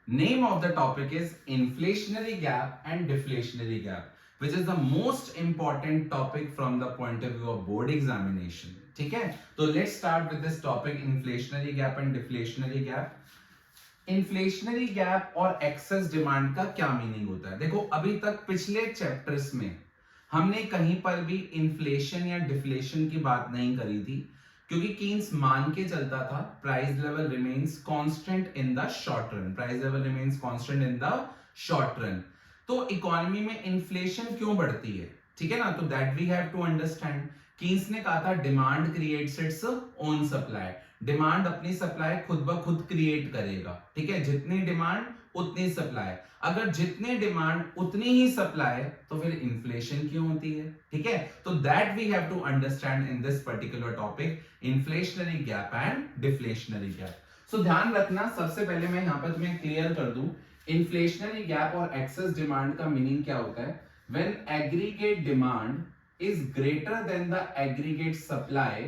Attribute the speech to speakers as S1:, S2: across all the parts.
S1: Name of the topic is inflationary gap and deflationary gap, which is the most important topic from the point of view of board examination. ठीक है, तो let's start with this topic inflationary gap and deflationary gap. Inflationary gap और excess demand का क्या meaning होता है? देखो, अभी तक पिछले चैप्टर्स में हमने कहीं पर भी इन्फ्लेशन या डिफ्लेशन की बात नहीं करी थी, क्योंकि कीन्स मान के चलता था price level remains constant in the short run, price level remains constant in the short run. तो इकोनॉमी में इन्फ्लेशन क्यों बढ़ती है, ठीक है ना, तो that we have to understand. Keynes ने कहा था demand creates its own supply, demand अपनी सप्लाई खुद ब खुद क्रिएट करेगा, ठीक है, जितनी डिमांड उतनी सप्लाई, अगर जितनी डिमांड उतनी ही सप्लाई तो फिर इन्फ्लेशन क्यों होती है, ठीक है। तो that we have to understand in this particular topic inflationary gap and deflationary gap. So ध्यान रखना, सबसे पहले मैं यहां पर तुम्हें क्लियर कर दूं इन्फ्लेशनरी गैप और एक्सेस डिमांड का मीनिंग क्या होता है। When aggregate demand is greater than the aggregate supply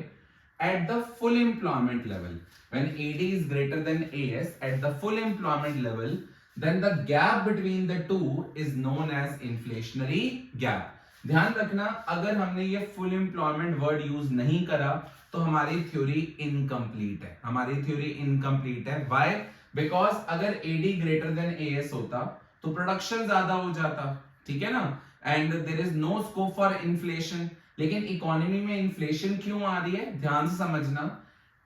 S1: at the full employment level. When AD is greater than AS at the full employment level, then the gap between the two is known as inflationary gap. ध्यान रखना, अगर हमने ये full employment word use नहीं करा तो हमारी theory incomplete है, हमारी थ्योरी इनकम्प्लीट है। Why? Because अगर AD greater than AS होता तो प्रोडक्शन ज्यादा हो जाता, ठीक है ना, and there is no scope for inflation. लेकिन इकोनॉमी में इन्फ्लेशन क्यों आ रही है, ध्यान से समझना।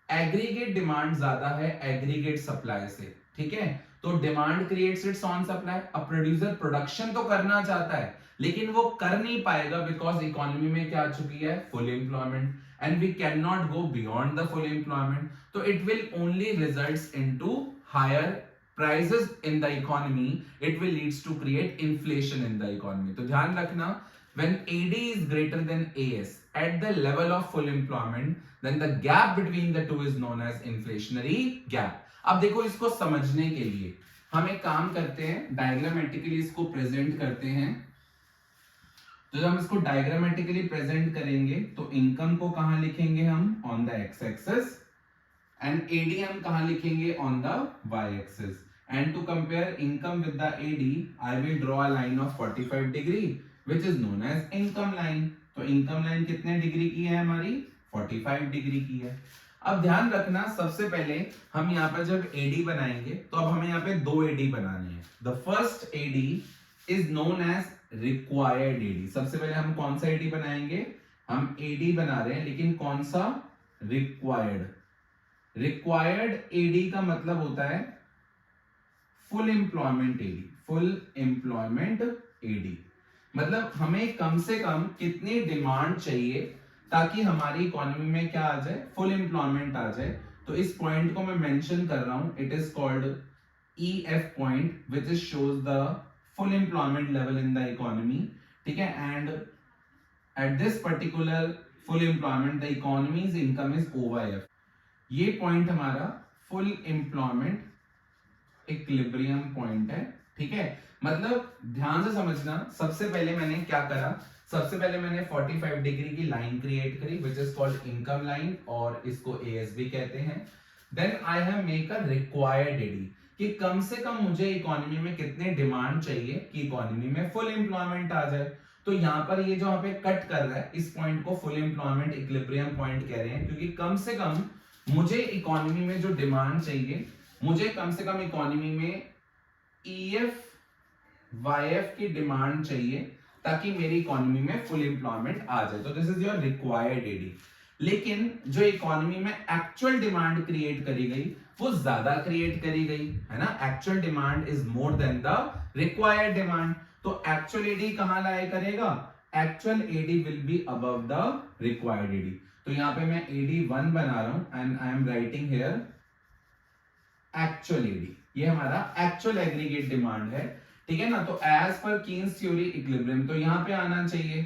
S1: एग्रीगेट डिमांड ज्यादा है एग्रीगेट सप्लाई से, ठीक है, तो demand creates its own supply. अब प्रोड्यूसर प्रोडक्शन तो करना चाहता है लेकिन वो कर नहीं पाएगा बिकॉज इकोनॉमी में क्या आ चुकी है, full employment, and we can not go beyond the full employment. तो it will only results into higher prices in the economy, it will leads to create inflation in the economy. तो ध्यान रखना, when AD is greater than AS at the level of full employment, then the gap between the two is known as inflationary gap. अब देखो, इसको समझने के लिए हम एक काम करते हैं, डायग्रामेटिकली इसको प्रेजेंट करते हैं। तो जब हम इसको डायग्रामेटिकली प्रेजेंट करेंगे तो इनकम को कहां लिखेंगे हम, on the x axis, and AD हम कहां लिखेंगे, on the y axis. And to compare income with the AD, I will draw a line of 45 degree which is known as income line. तो income line कितने degree की है हमारी, 45 degree की है। अब ध्यान रखना, सबसे पहले हम यहाँ पर जब AD बनाएंगे तो अब हमें यहाँ पे दो AD बनाने हैं। The first AD is known as required AD। सबसे पहले हम कौन सा AD बनाएंगे, हम AD बना रहे हैं लेकिन कौन सा, रिक्वायर्ड। रिक्वायर्ड एडी का मतलब होता है full employment AD, full employment AD मतलब हमें कम से कम कितनी डिमांड चाहिए ताकि हमारी इकोनॉमी में क्या आ जाए, फुल एम्प्लॉयमेंट आ जाए। तो इस पॉइंट को मैं मेंशन कर रहा हूं, it is called EF point which is shows the full employment level in the economy, ठीक है, and at this particular full employment the economies income is OYF। ये पॉइंट हमारा फुल एम्प्लॉयमेंट इक्विलिब्रियम पॉइंट है, ठीक है। मतलब ध्यान से समझना, सबसे पहले मैंने क्या करा, सबसे पहले मैंने 45 डिग्री की लाइन क्रिएट करी which is called income line, और इसको AS भी कहते हैं। Then I have make a required AD, कि कम से कम मुझे इकोनॉमी में कितने डिमांड चाहिए कि इकोनॉमी में फुल एम्प्लॉयमेंट आ जाए। तो यहाँ पर ये जो यहाँ पे कट कर रहा है इस पॉइंट को फुल एम्प्लॉयमेंट इक्विलिब्रियम पॉइंट कह रहे हैं, क्योंकि कम से कम मुझे इकोनॉमी में जो डिमांड चाहिए, मुझे कम से कम इकोनॉमी में EF YF की डिमांड चाहिए ताकि मेरी इकोनॉमी में फुल एम्प्लॉयमेंट आ जाए। तो this is your required AD. लेकिन जो इकोनॉमी में एक्चुअल डिमांड क्रिएट करी गई वो ज्यादा क्रिएट करी गई है ना, actual demand is more than the required demand. तो एक्चुअल एडी कहां लाया करेगा, actual AD will be above the required AD. तो यहां पे मैं AD1 बना रहा हूं and I am writing here actual AD, ये हमारा एक्चुअल एग्रीगेट डिमांड है, ठीक है ना। तो as per Keynes theory equilibrium तो यहां पे आना चाहिए,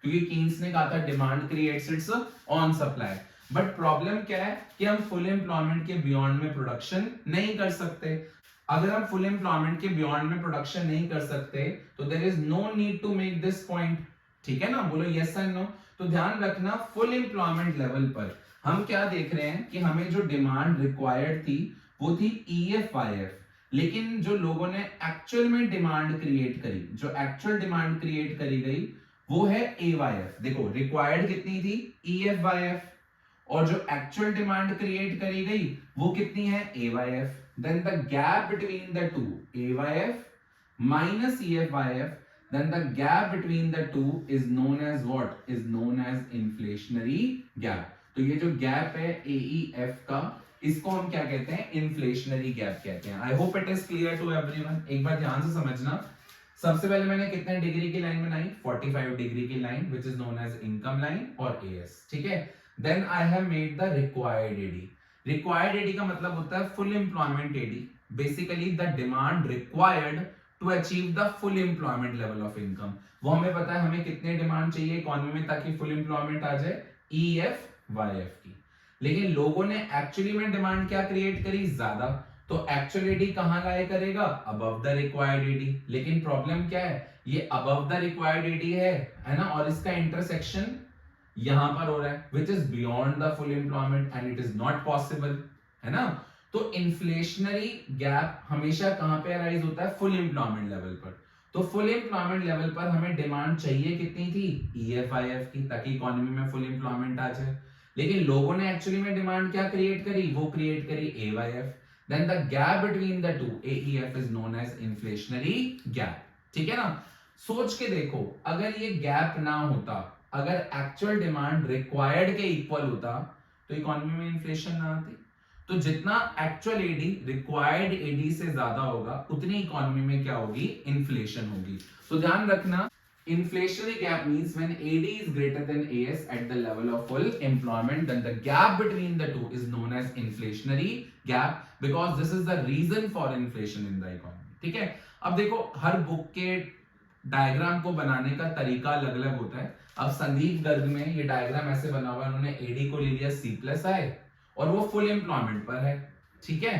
S1: क्योंकि कीन्स ने कहा था demand creates its own supply. But problem क्या है कि हम फुल एम्प्लॉयमेंट के बियॉन्ड में प्रोडक्शन नहीं कर सकते। अगर हम फुल एम्प्लॉयमेंट के बियॉन्ड में प्रोडक्शन नहीं कर सकते तो there is no need to make this point, ठीक है ना, बोलो यस एंड नो। तो ध्यान रखना, फुल एम्प्लॉयमेंट लेवल पर हम क्या देख रहे हैं कि हमें जो डिमांड रिक्वायर्ड थी वो थी EF YF, लेकिन जो लोगों ने एक्चुअल में डिमांड क्रिएट करी, जो एक्चुअल डिमांड क्रिएट करी गई वो है AYF। देखो रिक्वायर्ड कितनी थी EFYF, और जो एक्चुअल डिमांड क्रिएट करी गई वो कितनी है AYF। Then the gap between the two AYF minus EFYF, then the gap between the two is known as what? Is known as inflationary gap। तो ये जो गैप है AEF का, इसको हम क्या कहते हैं? इन्फ्लेशनरी गैप कहते हैं। I hope it is clear to everyone. एक बार ध्यान से समझना। सबसे पहले मैंने कितने डिग्री की लाइन बनाई? 45 डिग्री की line, which is known as income line और AS। ठीक है, then I have made the required AD। Required AD का मतलब होता है full employment AD, basically the demand required to achieve the full employment level of income. वो हमें पता है हमें कितने डिमांड चाहिए इकोनॉमी में ताकि फुल एम्प्लॉयमेंट आ जाए, EFYF की। लेकिन लोगों ने एक्चुअली में डिमांड क्या क्रिएट करी? ज्यादा। तो एक्चुअल एडी कहां लाए करेगा? Above the required AD. लेकिन प्रॉब्लम क्या है? ये अबव द रिक्वायर्ड एडी है ना, और इसका इंटरसेक्शन यहां पर हो रहा है, which is beyond the full employment and it is not possible, है ना। तो इन्फ्लेशनरी गैप हमेशा कहां पे अराइज होता है? फुल एम्प्लॉयमेंट लेवल पर। तो फुल एम्प्लॉयमेंट लेवल पर हमें डिमांड चाहिए कितनी थी? EFIF की, ताकि इकोनॉमी में फुल एम्प्लॉयमेंट आ जाए। लेकिन लोगों ने एक्चुअली में डिमांड क्या क्रिएट करी? वो क्रिएट करी AYF। Then the gap between the two AEF is known as inflationary gap. ठीक है ना। सोच के देखो, अगर ये गैप ना होता, अगर एक्चुअल डिमांड रिक्वायर्ड के इक्वल होता तो इकोनॉमी में इन्फ्लेशन ना आती। तो जितना एक्चुअल एडी रिक्वायर्ड एडी से ज्यादा होगा उतनी इकोनॉमी में क्या होगी? इन्फ्लेशन होगी। तो ध्यान रखना, inflationary gap means when AD is greater than AS at the level of full employment, then the gap between the two is known as inflationary gap, because this is the reason for inflation in the economy। ठीक है। अब देखो, हर book के diagram को बनाने का तरीका अलग अलग होता है। अब संदीप गर्ग में ये डायग्राम ऐसे बना हुआ है, उन्होंने AD को ले लिया C+I और वो फुल एम्प्लॉयमेंट पर है। ठीक है।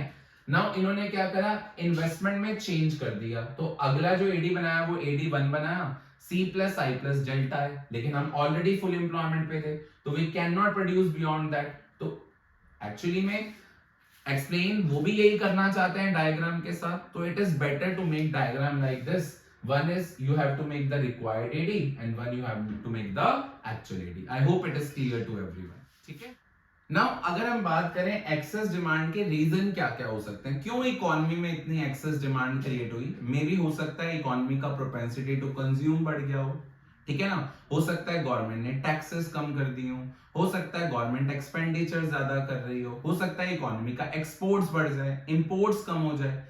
S1: नाउ इन्होंने क्या करा? इन्वेस्टमेंट में चेंज कर दिया, तो अगला जो AD बनाया वो AD1 बनाया, C+I+ डेल्टा है, लेकिन हम ऑलरेडी फुल एम्प्लॉयमेंट पे थे, तो we can not produce beyond that. तो एक्चुअली में एक्सप्लेन वो भी यही करना चाहते हैं डायग्राम के साथ। तो it is better to make diagram like this. One is you have to make the required AD and one you have to make the actual AD। I hope it is clear to everyone। ठीक है। Now अगर हम बात करें excess demand के reason क्या क्या हो सकते हैं, क्यों इकोनॉमी में इतनी एक्सेस डिमांड क्रिएट हुई? मे भी हो सकता है इकोनॉमी का प्रोपेंसिटी टू कंज्यूम बढ़ गया हो, ठीक है ना। हो सकता है गवर्नमेंट ने टैक्सेस कम कर दी हो सकता है गवर्नमेंट एक्सपेंडिचर ज्यादा कर रही हो सकता है इकोनॉमी का एक्सपोर्ट्स बढ़ जाए, इंपोर्ट्स कम हो जाए।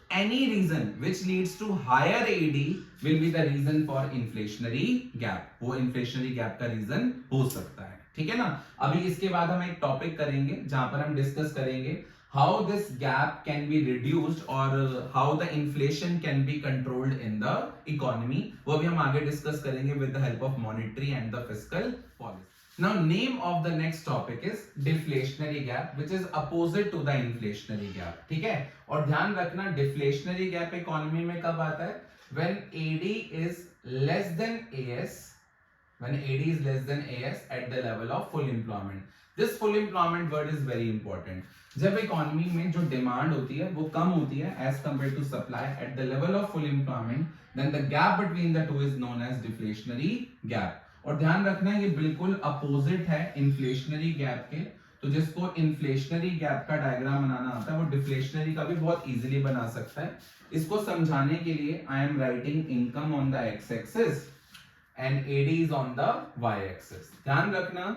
S1: Any reason which leads to higher AD will be the reason for inflationary gap। वो inflationary gap का रीजन हो सकता है, ठीक है ना। अभी इसके बाद हम एक टॉपिक करेंगे जहां पर हम डिस्कस करेंगे how this gap can be reduced और how the inflation can be controlled in the economy। वो भी हम आगे डिस्कस करेंगे with the help of monetary and the fiscal policy। Now name of the next topic is deflationary gap, which is opposite to the inflationary gap। ठीक है। और ध्यान रखना, deflationary gap इकोनॉमी में कब आता है? When AD is less than AS, when AD is less than AS at the level of full employment। This full employment word is very important। जब इकोनॉमी में जो डिमांड होती है वो कम होती है as compared to supply at the level of full employment, then the gap between the two is known as deflationary gap। और ध्यान रखना ये बिल्कुल अपोजिट है इन्फ्लेशनरी गैप के। तो जिसको इन्फ्लेशनरी गैप का डायग्राम बनाना आता है वो डिफ्लेशनरी का भी बहुत इजीली बना सकता है। इसको समझाने के लिए आई am writing income on the x axis and AD is on the y axis। ध्यान रखना,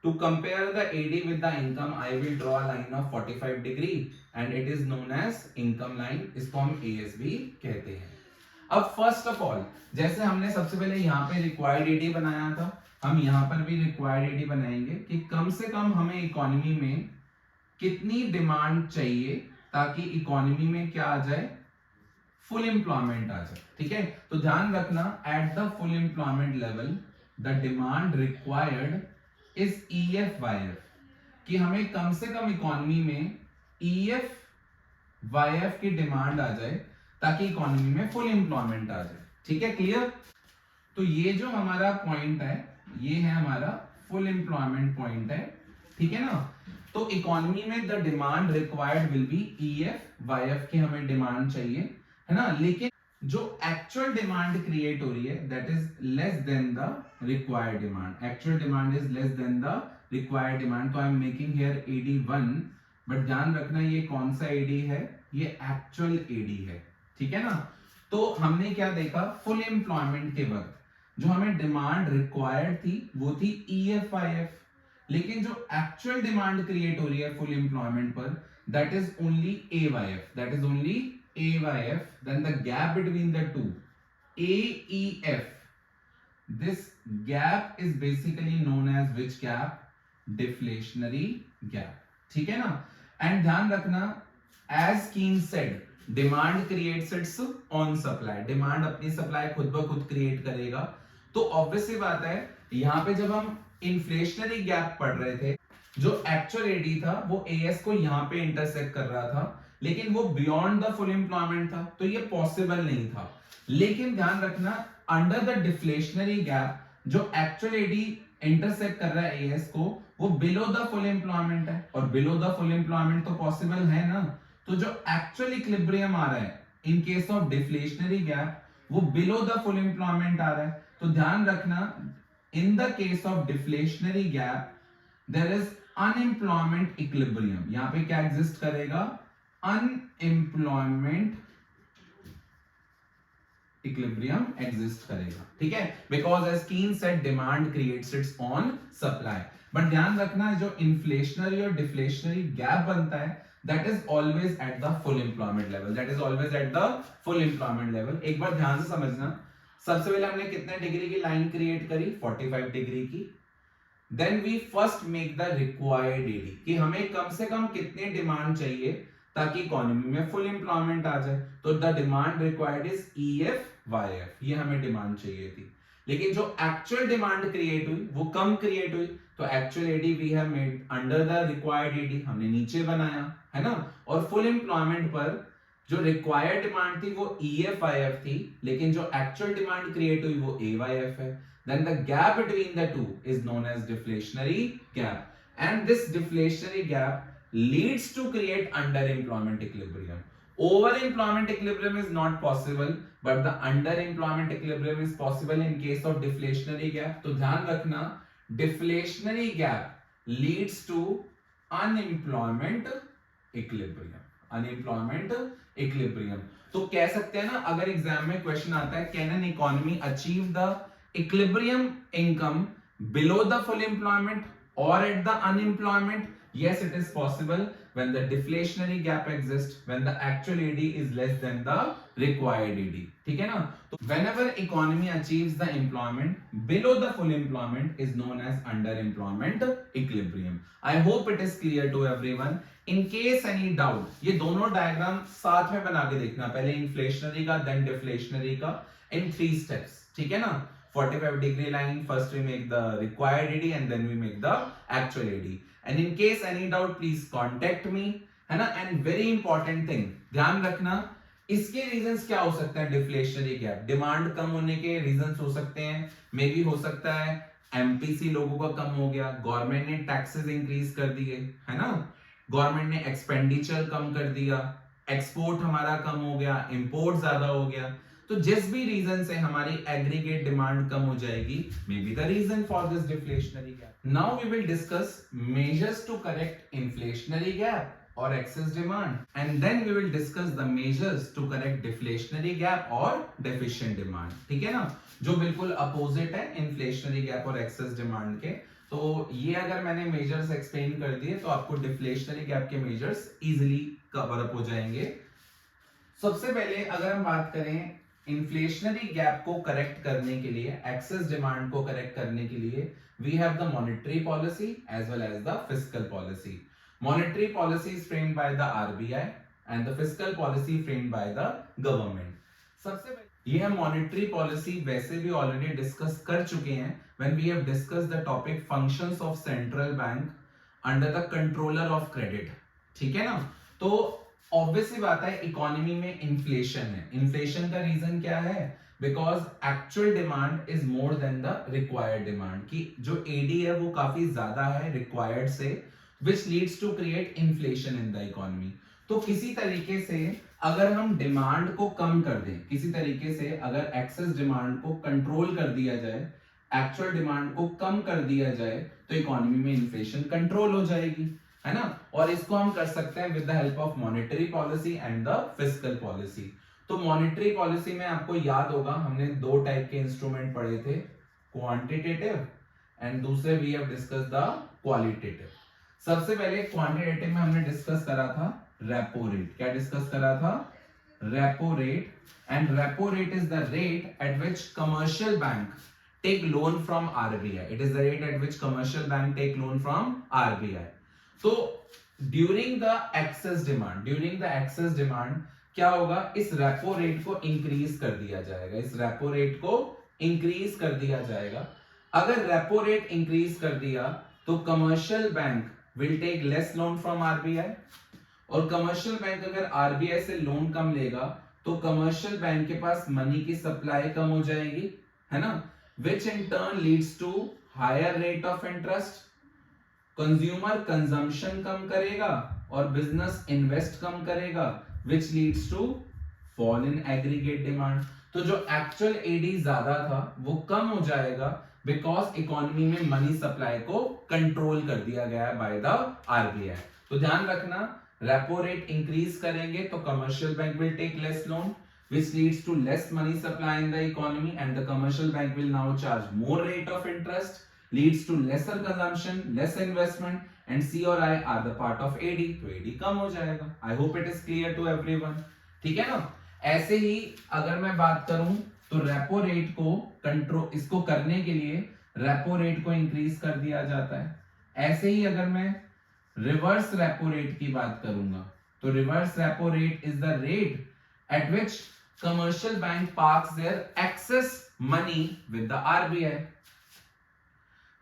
S1: to compare the AD with the income I will draw a line of 45 degree and it is known as income line। इसको हम AS भी कहते हैं। अब first of all, जैसे हमने सबसे पहले यहाँ पे रिक्वायर्ड एडी बनाया था, हम यहाँ पर भी रिक्वायर्ड एडी बनाएंगे कि कम से कम हमें इकोनॉमी में कितनी डिमांड चाहिए ताकि इकोनॉमी में क्या आ जाए? फुल एम्प्लॉयमेंट आ जाए। ठीक है। तो ध्यान रखना, at the full employment level the demand required is EFYF, कि हमें कम से कम इकोनॉमी में EFYF की डिमांड आ जाए ताकि इकोनॉमी में फुल एम्प्लॉयमेंट आ जाए। ठीक है, क्लियर। तो ये जो हमारा पॉइंट है ये है हमारा फुल एम्प्लॉयमेंट पॉइंट है, ठीक है ना। तो इकोनॉमी में the demand required will be EF YF की हमें डिमांड चाहिए, है ना, लेकिन जो एक्चुअल डिमांड क्रिएट हो रही है that is less than the required demand, actual demand is less than the required demand. तो I am making here AD1, but ध्यान रखना ये कौन सा AD है, ये एक्चुअल AD है, ठीक है ना। तो हमने क्या देखा, फुल एम्प्लॉयमेंट के वक्त जो हमें डिमांड रिक्वायर्ड थी वो थी EF YF, लेकिन जो एक्चुअल डिमांड क्रिएट हो रही है फुल एम्प्लॉयमेंट पर that is only AYF, that is only AYF, then the gap between the two, AEF, this gap is basically known as which gap, deflationary gap, ठीक है ना। And ध्यान रखना as Keynes said, demand creates its own supply, demand अपनी supply खुद ब खुद create करेगा। तो ऑब्वियस सी बात है यहां पे जब हम इन्फ्लेशनरी गैप पढ़ रहे थे, जो एक्चुअल AD था वो AS को यहां पे इंटरसेक्ट कर रहा था, लेकिन वो बियॉन्ड द फुल एम्प्लॉयमेंट था, तो ये पॉसिबल नहीं था। लेकिन ध्यान रखना अंडर द डिफ्लेशनरी गैप जो एक्चुअल AD इंटरसेक्ट कर रहा है AS को, वो बिलो द फुल एम्प्लॉयमेंट है, और बिलो द फुल एम्प्लॉयमेंट तो पॉसिबल है ना। तो जो एक्चुअल इक्विलिब्रियम आ रहा है in case of deflationary gap वो बिलो द फुल एम्प्लॉयमेंट आ रहा है। तो ध्यान रखना in the case of deflationary gap there is unemployment equilibrium, यहां पे क्या एग्जिस्ट करेगा, अनएम्प्लॉयमेंट इक्विलिब्रियम एग्जिस्ट करेगा, ठीक है, बिकॉज एज कीन said demand creates its own supply. But ध्यान रखना जो इन्फ्लेशनरी और डिफ्लेशनरी गैप बनता है that is always at the full employment level, that is always at the full employment level. एक बार ध्यान से समझना, सबसे पहले हमने कितने डिग्री की लाइन क्रिएट करी, 45 डिग्री की। Then we first make the required AD कि हमें कम से कम कितने डिमांड चाहिए ताकि इकोनॉमी में फुल एम्प्लॉयमेंट आ जाए। तो the demand required is EF YF, ये हमें डिमांड चाहिए थी। लेकिन जो एक्चुअल डिमांड क्रिएट हुई वो कम क्रिएट हुई, तो actual AD we have made under the required AD, हमने नीचे बनाया, है ना। और फुल एम्प्लॉयमेंट पर जो रिक्वायर्ड डिमांड थी वो EF YF थी, लेकिन जो एक्चुअल डिमांड क्रिएट हुई वो AYF है। Then the gap between the two is known as deflationary gap, and this deflationary gap leads to create underemployment equilibrium. Overemployment equilibrium is not possible, but the underemployment equilibrium is possible in case of deflationary gap. तो ध्यान रखना deflationary gap leads to unemployment equilibrium, unemployment equilibrium। तो कह सकते हैं ना, अगर exam में क्वेश्चन आता है can an economy achieve the equilibrium income below the full employment or at the unemployment? Yes, it is possible when the deflationary gap exists, when the actual AD is less than the required AD, ठीक है ना। तो whenever economy achieves the employment below the full employment is known as underemployment equilibrium. I hope it is clear to everyone. In case any doubt, ये दोनों diagram साथ में बना के देखना, पहले inflationary का then deflationary का in 3 steps, ठीक है ना। 45 degree line, first we make the required AD and then we make the actual AD. And in case any doubt, please contact me, है ना। And very important thing, ध्यान रखना इसके reasons क्या हो सकते हैं डिफ्लेशनरी गैप, डिमांड कम होने के रीजंस हो सकते हैं, मे बी हो सकता है MPC लोगों का कम हो गया, गवर्नमेंट ने टैक्सेस इंक्रीज कर दिए, है ना, गवर्नमेंट ने एक्सपेंडिचर कम कर दिया, एक्सपोर्ट हमारा कम हो गया, इंपोर्ट ज्यादा हो गया। तो जिस भी रीजन से हमारी एग्रीगेट डिमांड कम हो जाएगी, may be the reason for this deflationary gap. Now we will discuss measures to correct inflationary gap और excess demand, and then we will discuss the measures to correct deflationary gap और deficient demand, ठीक है ना, जो बिल्कुल opposite है inflationary gap और excess demand के। तो ये अगर मैंने मेजर्स एक्सप्लेन कर दिए तो आपको डिफ्लेशनरी गैप के मेजर्स इजीली कवर अप हो जाएंगे। सबसे पहले अगर हम बात करें इन्फ्लेशनरी गैप को करेक्ट करने के लिए, एक्सेस डिमांड को करेक्ट करने के लिए, we have the monetary policy as well as the fiscal policy. Monetary policy is framed by the RBI and the fiscal policy framed by the government. सबसे पहले ये हम monetary policy वैसे भी already discuss कर चुके हैं when we have discussed the topic functions of central bank under the controller of credit, ठीक है ना। तो obvious सी बात है इकोनॉमी में inflation है, inflation का reason क्या है, because actual demand is more than the required demand, कि जो AD है वो काफी ज्यादा है required से। which leads to create inflation in the economy. तो किसी तरीके से अगर हम डिमांड को कम कर दें, किसी तरीके से अगर एक्सेस डिमांड को कंट्रोल कर दिया जाए, एक्चुअल डिमांड को कम कर दिया जाए, तो इकोनॉमी में इन्फ्लेशन कंट्रोल हो जाएगी, है ना। और इसको हम कर सकते हैं with the help of monetary policy and the fiscal policy. तो मॉनेटरी पॉलिसी में आपको याद होगा हमने दो टाइप के इंस्ट्रूमेंट पढ़े थे, क्वांटिटेटिव एंड दूसरे we have discuss the qualitative. सबसे पहले क्वांटिटेटिव में हमने डिस्कस करा था रेपो रेट। क्या डिस्कस करा था? Repo rate. And repo rate is the rate at which commercial bank take loan from RBI. It is the rate at which commercial bank take loan from RBI. So during the excess demand क्या होगा? इस repo rate को increase कर दिया जाएगा, इस repo rate को increase कर दिया जाएगा। अगर रेपो रेट इंक्रीज कर दिया तो commercial bank will take less loan from RBI, और कमर्शियल बैंक अगर RBI से लोन कम लेगा तो कमर्शियल बैंक के पास मनी की सप्लाई कम हो जाएगी, है ना, which in turn leads to higher rate of interest, consumer consumption कम करेगा और business invest कम करेगा, which leads to fall in aggregate demand। तो जो actual AD ज्यादा था वो कम हो जाएगा because economy में money supply को control कर दिया गया by the RBI। तो ध्यान रखना, repo rate increase करेंगे तो commercial bank will take less loan, which leads to less money supply in the economy, and the commercial bank will now charge more rate of interest, leads to lesser consumption, less investment, and C और I are the part of AD, तो AD कम हो जाएगा। I hope it is clear to everyone। ठीक है ना। ऐसे ही अगर मैं बात करूं तो रेपो रेट को कंट्रोल, इसको करने के लिए रेपो रेट को इंक्रीज कर दिया जाता है। ऐसे ही अगर मैं रिवर्स रेपो रेट की बात करूंगा तो reverse repo rate is the rate at which commercial bank parks their excess money with the RBI.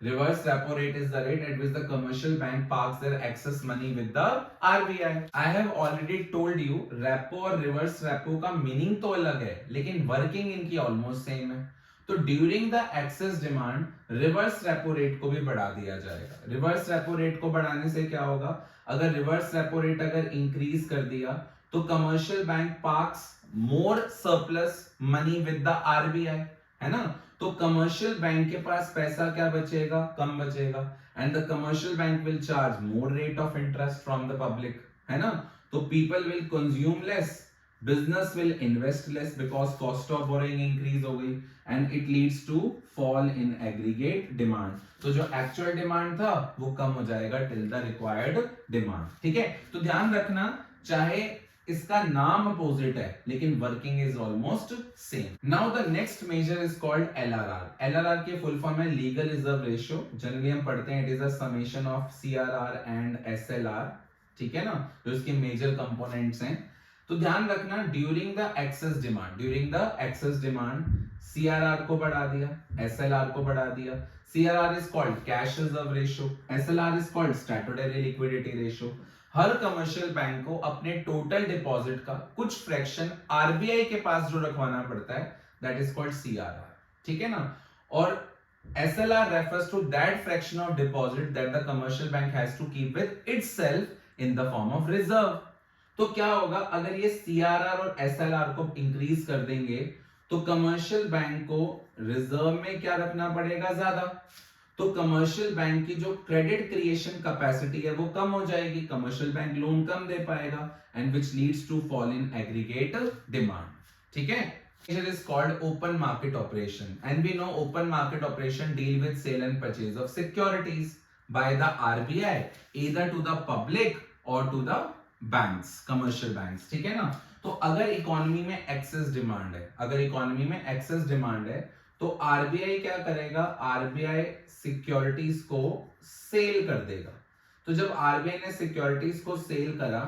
S1: Reverse repo rate is the rate at which the commercial bank parks their excess money with the RBI. I have already told you repo और reverse repo का meaning तो अलग है लेकिन working इनकी almost same है। तो during the excess demand reverse repo rate को भी बढ़ा दिया जाएगा। रिवर्स रेपो रेट को बढ़ाने से क्या होगा? अगर रिवर्स रेपो रेट अगर इंक्रीज कर दिया तो commercial bank parks more surplus money with the RBI, है ना। तो कमर्शियल बैंक के पास पैसा क्या बचेगा? कम बचेगा, and the commercial bank will charge more rate of interest from the public, है ना। तो people will consume less, business will invest less because cost of borrowing increase हो गई, and it leads to fall in aggregate demand। तो जो actual demand था वो कम हो जाएगा till the required demand। ठीक है, तो ध्यान रखना, चाहे इसका नाम अपोजिट है लेकिन working is almost same. Now the next measure is called LRR। LRR की फुल फॉर्म है लीगल रिजर्व रेशियो। जनरली हम पढ़ते हैं it is a summation of CRR and SLR, ठीक है ना, जो इसके मेजर कंपोनेंट्स हैं। तो ध्यान रखना, during the excess demand CRR को बढ़ा दिया, SLR को बढ़ा दिया। CRR is called cash reserve ratio, SLR is called statutory liquidity ratio. Her commercial bank को अपने टोटल डिपॉजिट का कुछ फ्रैक्शन RBI के पास जो रखवाना पड़ता है दैट इज कॉल्ड CRR, ठीक है ना। और SLR refers to that fraction of deposit that the commercial bank has to keep with itself in the form of reserve। तो क्या होगा, अगर ये CRR और SLR को इंक्रीज कर देंगे तो कमर्शियल बैंक को रिजर्व में क्या रखना पड़ेगा? ज्यादा। तो कमर्शियल बैंक की जो क्रेडिट क्रिएशन कैपेसिटी है वो कम हो जाएगी, कमर्शियल बैंक लोन कम दे पाएगा, and which leads to fall in aggregate demand. ठीक है, it is called open market operation, and we know open market operation deal with sale and purchase of securities by the RBI either to the public or to the banks, commercial banks, ठीक है ना। तो अगर economy में excess demand है, तो RBI क्या करेगा? RBI सिक्योरिटीज को सेल कर देगा। तो जब RBI ने सिक्योरिटीज को सेल करा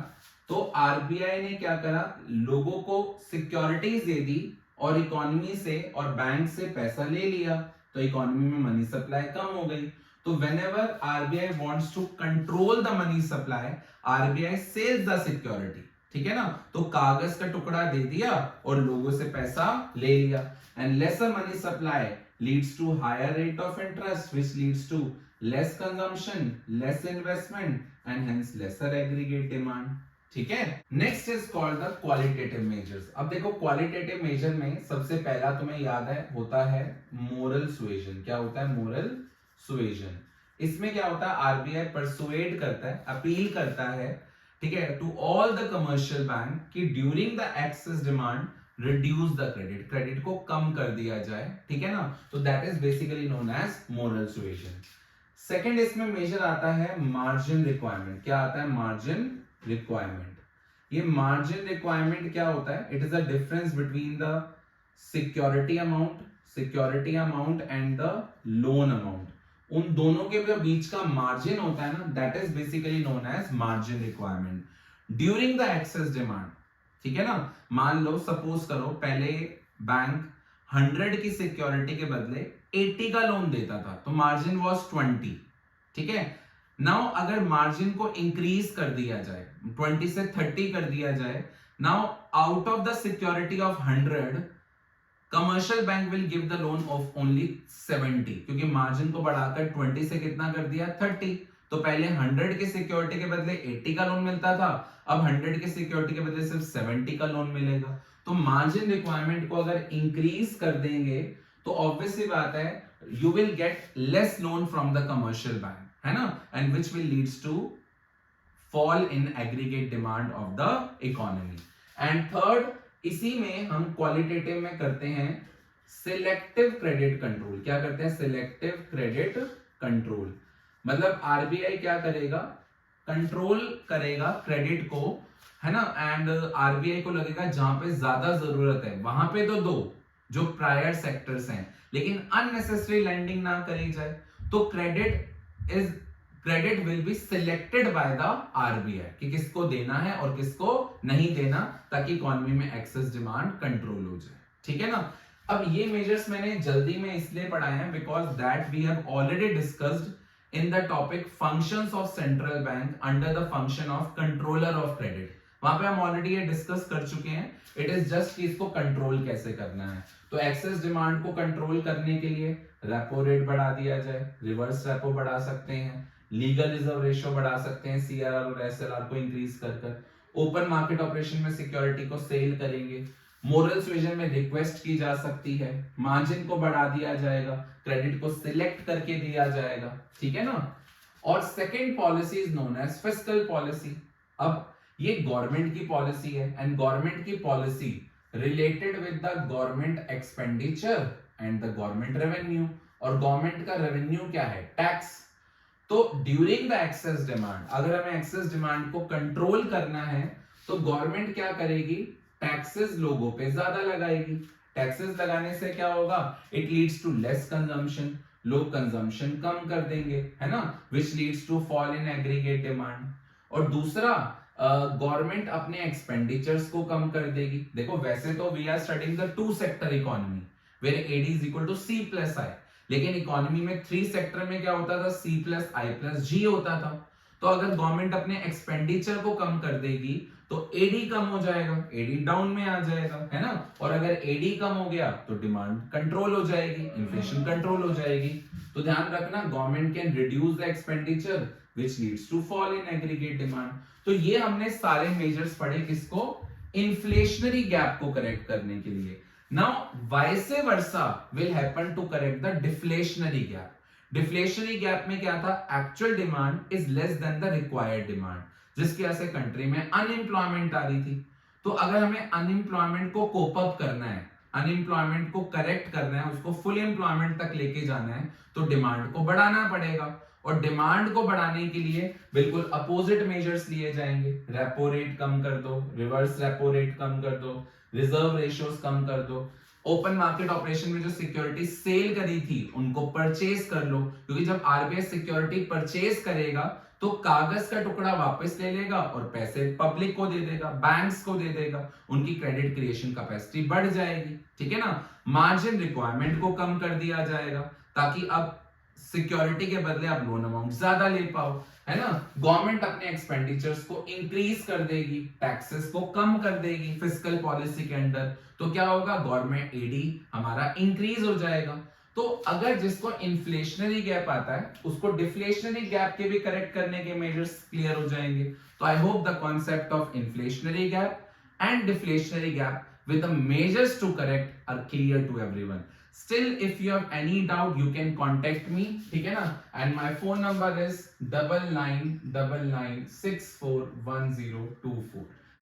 S1: तो RBI ने क्या करा? लोगों को सिक्योरिटीज दे दी और इकोनॉमी से और बैंक से पैसा ले लिया, तो इकोनॉमी में मनी सप्लाई कम हो गई। तो whenever RBI wants to control the money supply, RBI sells the security, ठीक है ना। तो कागज का टुकड़ा दे दिया और लोगों से पैसा ले लिया, and lesser money supply leads to higher rate of interest which leads to less consumption, less investment and hence lesser aggregate demand. ठीक है। Next is called the qualitative measures. अब देखो क्वालिटेटिव मेजर में सबसे पहला तुम्हें याद है होता है मोरल सुएजन। क्या होता है? मोरल सुएजन। इसमें क्या होता है? आरबीआई परसुएड करता है, अपील करता है, ठीक है, to all the commercial bank कि during the excess demand reduce the credit, credit को कम कर दिया जाए। ठीक है ना। तो that is basically known as moral suasion. Second इसमें मेजर आता है मार्जिन रिक्वायरमेंट। क्या आता है? Margin requirement. ये मार्जिन रिक्वायरमेंट क्या होता है? It is the difference between the security amount and the loan amount. उन दोनों के बीच का मार्जिन होता है ना, that is basically known as margin requirement during the excess demand. ठीक है ना। मान लो, सपोज करो, पहले बैंक 100 की सिक्योरिटी के बदले 80 का लोन देता था, तो मार्जिन वाज 20। ठीक है। नाउ अगर मार्जिन को इंक्रीज कर दिया जाए, 20 से 30 कर दिया जाए, now out of the security of 100 commercial bank will give the loan of only 70, क्योंकि मार्जिन को बढ़ाकर 20 से कितना कर दिया? 30। तो पहले 100 के सिक्योरिटी के बदले 80 का लोन मिलता था, अब 100 के सिक्योरिटी के बदले सिर्फ 70 का लोन मिलेगा। तो मार्जिन रिक्वायरमेंट को अगर इंक्रीज कर देंगे तो ऑब्वियसली बात है you will get less loan from the commercial bank, है ना, and which will leads to fall in aggregate demand of the economy. And third, इसी में हम क्वालिटेटिव में करते हैं सिलेक्टिव क्रेडिट कंट्रोल। क्या करते हैं? Selective credit control. मतलब आरबीआई क्या करेगा? कंट्रोल करेगा क्रेडिट को, है ना, एंड आरबीआई को लगेगा जहां पे ज्यादा जरूरत है वहां पे तो दो, जो प्रायर सेक्टर्स हैं, लेकिन अननेसेसरी लेंडिंग ना करी जाए। तो credit will be selected by the RBI कि किसको देना है और किसको नहीं देना, ताकि इकोनॉमी में एक्सेस डिमांड कंट्रोल हो जाए। ठीक है ना। अब ये मेजर्स मैंने जल्दी में इसलिए पढ़ाए हैं because that we have already discussed in the topic functions of central bank under the function of controller of credit. वहां पे हम ऑलरेडी ये डिस्कस कर चुके हैं। इट इज जस्ट कि इसको कंट्रोल कैसे करना है। तो एक्सेस डिमांड को कंट्रोल करने के लिए रेपो रेट बढ़ा दिया जाए, रिवर्स रेपो बढ़ा सकते हैं, लीगल रिजर्व रेशियो बढ़ा सकते हैं, सीआरआर और एसएलआर को इंक्रीज कर ओपन मार्केट ऑपरेशन में सिक्योरिटी को सेल करेंगे, मोरल सुएजन में रिक्वेस्ट की जा सकती है, मार्जिन को बढ़ा दिया जाएगा, क्रेडिट को सिलेक्ट करके दिया जाएगा। ठीक है ना। और second policy is known as fiscal policy. अब ये गवर्नमेंट की पॉलिसी है एंड गवर्नमेंट की policy related with the government expenditure and the government revenue. और गवर्नमेंट का रेवेन्यू क्या है? टैक्स। तो ड्यूरिंग द एक्सेस डिमांड, अगर हमें एक्सेस डिमांड को कंट्रोल करना है तो गवर्नमेंट क्या करेगी? टैक्सेस लोगों पे ज्यादा लगाएगी। टैक्सेस लगाने से क्या होगा? It leads to less consumption, लोग कंजम्पशन कम कर देंगे, है ना, which leads to fall in aggregate demand. और दूसरा, गवर्नमेंट अपने एक्सपेंडिचर्स को कम कर देगी। देखो वैसे तो we are studying the two sector economy where AD is equal to C plus I, लेकिन इकोनॉमी में 3 सेक्टर में क्या होता था? C प्लस आई प्लस जी होता था। तो अगर गवर्नमेंट अपने एक्सपेंडिचर को कम कर देगी तो एडी कम हो जाएगा, एडी डाउन में आ जाएगा, है ना। और अगर एडी कम हो गया तो डिमांड कंट्रोल हो जाएगी, इन्फ्लेशन कंट्रोल हो जाएगी। तो ध्यान रखना, government can reduce the expenditure which leads to fall in aggregate demand. तो ये हमने सारे मेजर्स पढ़े किसको? इन्फ्लेशनरी गैप को करेक्ट करने के लिए। Now, vice versa will happen to correct the deflationary gap. Deflationary gap में क्या था? Actual demand is less than the required demand, जिसकी वजह से कंट्री में अनएम्प्लॉयमेंट आ रही थी। तो अगर हमें अनएम्प्लॉयमेंट को कोप अप करना है, अनएम्प्लॉयमेंट को करेक्ट करना है, उसको फुल एम्प्लॉयमेंट तक लेके जाना है, तो डिमांड को बढ़ाना पड़ेगा। और डिमांड को बढ़ाने के लिए बिल्कुल अपोजिट मेजर्स लिए जाएंगे। रेपो रेट कम कर दो, रिवर्स रेपो रेट कम कर दो, रिजर्व रेशियोज कम कर दो, ओपन मार्केट ऑपरेशन में जो सिक्योरिटी सेल करी थी उनको परचेज कर लो, क्योंकि जब आरबीआई सिक्योरिटी परचेज करेगा तो कागज का टुकड़ा वापस ले लेगा और पैसे पब्लिक को दे देगा, बैंक्स को दे देगा, उनकी क्रेडिट क्रिएशन कैपेसिटी बढ़ जाएगी। ठीक है ना। मार्जिन रिक्वायरमेंट को कम कर दिया जाएगा ताकि अब सिक्योरिटी के बदले आप लोन अमाउंट ज्यादा ले पाओ, है ना। गवर्नमेंट अपने एक्सपेंडिचर्स को इंक्रीज कर देगी, टैक्सेस को कम कर देगी फिस्कल पॉलिसी के अंडर। तो क्या होगा? गवर्नमेंट एडी हमारा इंक्रीज हो जाएगा। तो अगर जिसको इन्फ्लेशनरी गैप आता है उसको डिफ्लेशनरी गैप के भी करेक्ट करने के मेजर्स क्लियर हो जाएंगे. तो I hope the concept of inflationary gap and deflationary gap with the measures to correct are clear to everyone. Still, if you have any doubt, you can contact me. ठीक है ना? And my phone number is 9999641024.